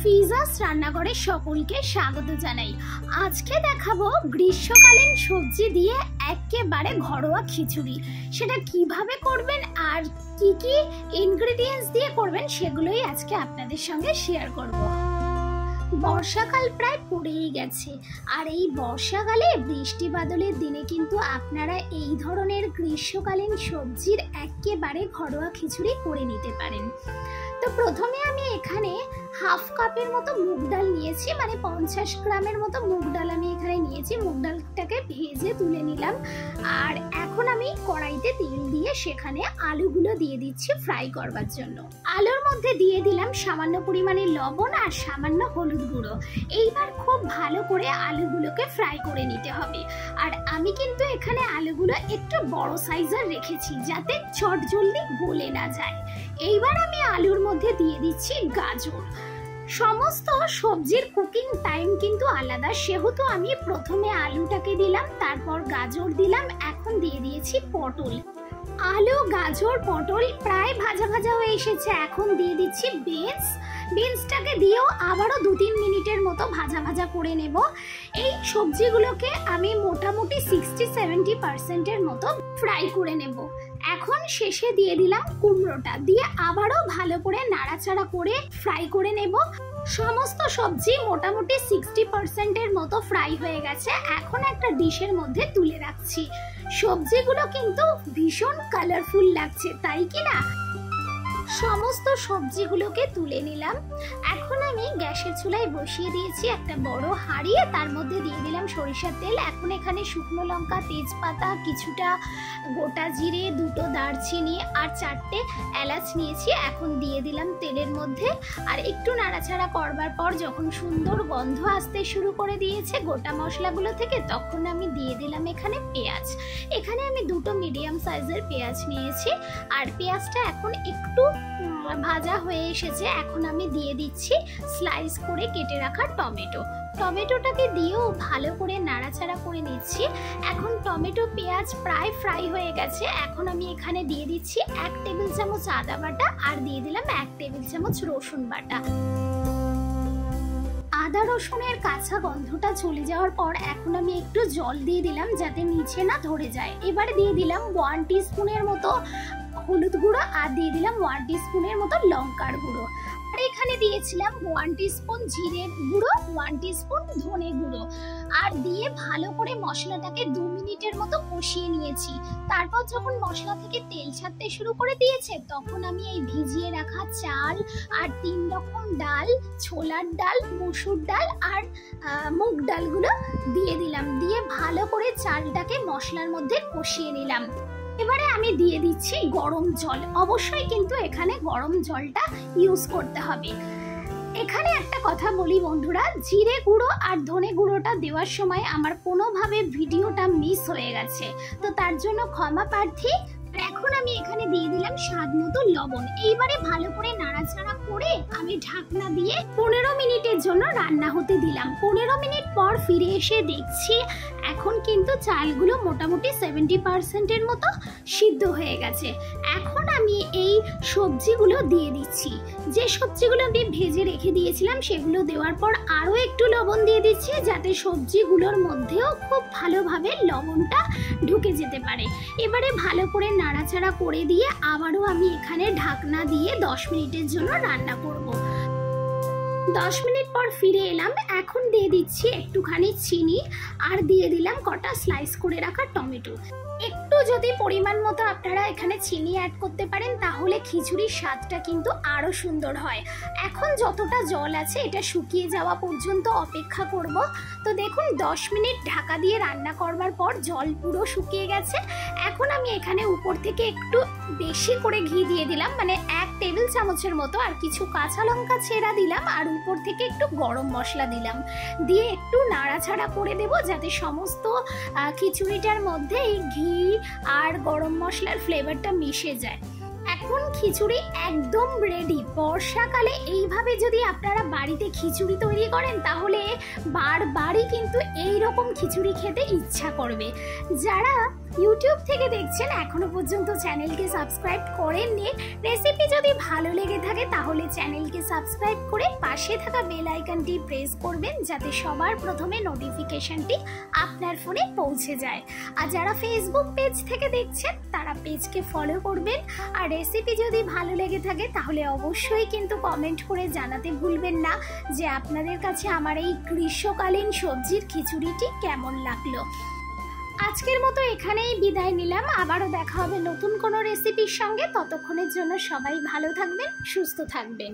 ফিজাস রান্নাঘরে সকলকে স্বাগত জানাই। আজকে দেখাবো গ্রীষ্মকালীন সবজি দিয়ে একেবারে ঘরোয়া খিচুড়ি। সেটা কিভাবে করবেন আর কি কি ইনগ্রেডিয়েন্টস দিয়ে করবেন সেগুলোই আজকে আপনাদের সঙ্গে শেয়ার করব। বর্ষাকাল প্রায় পড়েই গেছে, আর এই বর্ষাকালে বৃষ্টি বাদলের দিনে কিন্তু আপনারা এই ধরনের গ্রীষ্মকালীন সবজির একেবারে ঘরোয়া খিচুড়ি করে নিতে পারেন। তো প্রথমে আমি এখানে হাফ কাপের মতো মুগ ডাল নিয়েছি, মানে 50 গ্রামের মতো মুগ ডাল আমি এখানে নিয়েছি। মুগ ডালটাকে ভেজে তুলে নিলাম। আর এখন আমি কড়াইতে তেল দিয়ে সেখানে আলুগুলো দিয়ে দিচ্ছি ফ্রাই করবার জন্য। আলুর মধ্যে দিয়ে দিলাম সামান্য পরিমাণে লবণ আর সামান্য হলুদ গুঁড়ো। এইবার খুব ভালো করে আলুগুলোকে ফ্রাই করে নিতে হবে। আর আমি কিন্তু এখানে আলুগুলো একটু বড় সাইজের রেখেছি যাতে চটজলদি গলে না যায়। এইবার আমি আলুর মধ্যে দিয়ে দিচ্ছি গাজর। সমস্ত সবজির কুকিং টাইম কিন্তু আলাদা, সেহেতু আমি প্রথমে আলুটাকে দিলাম, তারপর গাজর দিলাম, এখন দিয়ে দিয়েছি পটল। আলু, গাজর, পটল প্রায় ভাজা ভাজা হয়ে এসেছে। এখন দিয়ে দিচ্ছি বিনসটাকে দিয়েও আবারও 2-3 মিনিটের মতো ভাজা ভাজা করে নেব। এই সবজিগুলোকে আমি মোটামুটি 60-70% মতো ফ্রাই করে নেব। এখন শেষে দিয়ে দিলাম কুমড়োটা, দিয়ে আবারও ভালো করে নাড়াচাড়া করে ফ্রাই করে নেব। সমস্ত সবজি মোটামুটি 60% মতো ফ্রাই হয়ে গেছে। এখন একটা ডিশের মধ্যে তুলে রাখছি। সবজিগুলো কিন্তু ভীষণ কালারফুল লাগছে, তাই কি না? সমস্ত সবজিগুলোকে তুলে নিলাম। এখন আমি গ্যাসের চুলায় বসিয়ে দিয়েছি একটা বড় হাঁড়ি, তার মধ্যে দিয়ে দিলাম সরিষার তেল। এখন এখানে শুকনো লঙ্কা, তেজপাতা, কিছুটা গোটা জিরে, 2টো দারচিনি আর 4টে এলাচ নিয়েছি। এখন দিয়ে দিলাম তেলের মধ্যে। আর একটু নাড়াচাড়া করবার পর যখন সুন্দর গন্ধ আসতে শুরু করে দিয়েছে গোটা মশলাগুলো থেকে, তখন আমি দিয়ে দিলাম এখানে পেঁয়াজ। এখানে আমি 2টো মিডিয়াম সাইজের পেঁয়াজ নিয়েছি। আর পেঁয়াজটা এখন একটু ভাজা হয়ে এসেছে। এখন আমি দিয়ে দিচ্ছি স্লাইস করে কেটে রাখা টমেটোটাকে দিয়েও ভালো করে নাড়াচাড়া করে নিচ্ছি। এখন টমেটো পেঁয়াজ প্রায় ফ্রাই হয়ে গেছে। এখন আমি এখানে দিয়ে দিচ্ছি 1 টেবিল চামচ আদা বাটা আর দিয়ে দিলাম 1 টেবিল চামচ রসুন বাটা। আদা রসুনের কাঁচা গন্ধটা চলে যাওয়ার পর এখন আমি একটু জল দিয়ে দিলাম যাতে নিচে না ধরে যায়। এবারে দিয়ে দিলাম 1 টিস্পুনের মতো হলুদ গুঁড়ো আর দিয়ে দিলাম 1 টিস্পুনের মতো লঙ্কার গুঁড়ো। আর এখানে দিয়েছিলাম 1 টিস্পুন জিরের গুঁড়ো, 1 টিস্পুন ধনে গুঁড়ো। আর দিয়ে ভালো করে মশলাটাকে 2 মিনিটের মতো কষিয়ে নিয়েছি। তারপর যখন মশলা থেকে তেল ছাড়তে শুরু করে দিয়েছে, তখন আমি এই ভিজিয়ে রাখা চাল আর 3 রকম ডাল, ছোলার ডাল, মসুর ডাল আর মুগ ডালগুলো দিয়ে দিলাম। দিয়ে ভালো করে চালটাকে মশলার মধ্যে কষিয়ে নিলাম। এবারে আমি দিয়ে দিচ্ছি গরম জল। অবশ্যই কিন্তু এখানে গরম জলটা ইউজ করতে হবে। এখানে একটা কথা বলি বন্ধুরা, জিরে গুঁড়ো আর ধনে গুঁড়োটা দেওয়ার সময় আমার কোনোভাবে ভিডিওটা মিস হয়ে গেছে, তো তার জন্য ক্ষমা প্রার্থী। এখন আমি এখানে দিয়ে দিলাম স্বাদ মতো লবণ। এইবারে ভালো করে নাড়াচাড়া করে আমি ঢাকনা দিয়ে 15 মিনিটের জন্য রান্না হতে দিলাম। 15 মিনিট পর ফিরে এসে দেখছি এখন কিন্তু চালগুলো মোটামুটি 70%-এর মতো সিদ্ধ হয়ে গেছে। এখন আমি এই সবজিগুলো দিয়ে দিচ্ছি। যে সবজিগুলো আমি ভেজে রেখে দিয়েছিলাম সেগুলো দেওয়ার পর আরও একটু লবণ দিয়ে দিচ্ছি যাতে সবজিগুলোর মধ্যেও খুব ভালোভাবে লবণটা ঢুকে যেতে পারে। এবারে ভালো করে নাড়াচাড়া করে দিয়ে আবারও আমি এখানে ঢাকনা দিয়ে 10 মিনিটের জন্য রান্না করব। 10 মিনিট পর ফিরে এলাম। এখন দিয়ে দিচ্ছি একটুখানি চিনি আর দিয়ে দিলাম কটা স্লাইস করে রাখা টমেটো। একটু যদি পরিমাণ মতো আপনারা এখানে চিনি অ্যাড করতে পারেন তাহলে খিচুড়ির স্বাদটা কিন্তু আরও সুন্দর হয়। এখন যতটা জল আছে এটা শুকিয়ে যাওয়া পর্যন্ত অপেক্ষা করব। তো দেখুন 10 মিনিট ঢাকা দিয়ে রান্না করবার পর জল পুরো শুকিয়ে গেছে। এখন আমি এখানে উপর থেকে একটু বেশি করে ঘি দিয়ে দিলাম, মানে 1 টেবিল চামচের মতো, আর কিছু কাঁচা লঙ্কা ছেঁড়া দিলাম আর উপর থেকে একটু গরম মশলা দিলাম। দিয়ে একটু নাড়াচাড়া করে দেব যাতে সমস্ত খিচুড়িটার মধ্যে এই ঘি আর গরম মশলার ফ্লেভারটা মিশে যায়। 1 দেখুন খিচুড়ি একদম রেডি। বর্ষাকালে এইভাবে যদি আপনারা বাড়িতে খিচুড়ি তৈরি করেন তাহলে বারবারই কিন্তু এই রকম খিচুড়ি খেতে ইচ্ছা করবে। যারা ইউটিউব থেকে দেখছেন এখনো পর্যন্ত চ্যানেলকে সাবস্ক্রাইব করেননি, রেসিপি যদি ভালো লেগে থাকে তাহলে চ্যানেলকে সাবস্ক্রাইব করে পাশে থাকা বেল আইকনটি প্রেস করবেন যাতে সবার প্রথমে নোটিফিকেশনটি আপনার ফোনে পৌঁছে যায়। আর যারা ফেসবুক পেজ থেকে দেখছেন তারা পেজকে ফলো করবেন। আর রেসিপি যদি ভালো লেগে থাকে তাহলে অবশ্যই কিন্তু কমেন্ট করে জানাতে ভুলবেন না যে আপনাদের কাছে আমার এই গ্রীষ্মকালীন সবজির খিচুড়িটি কেমন লাগলো। আজকের মতো এখানেই বিদায় নিলাম, আবারও দেখা হবে নতুন কোনো রেসিপির সঙ্গে। ততক্ষণের জন্য সবাই ভালো থাকবেন, সুস্থ থাকবেন।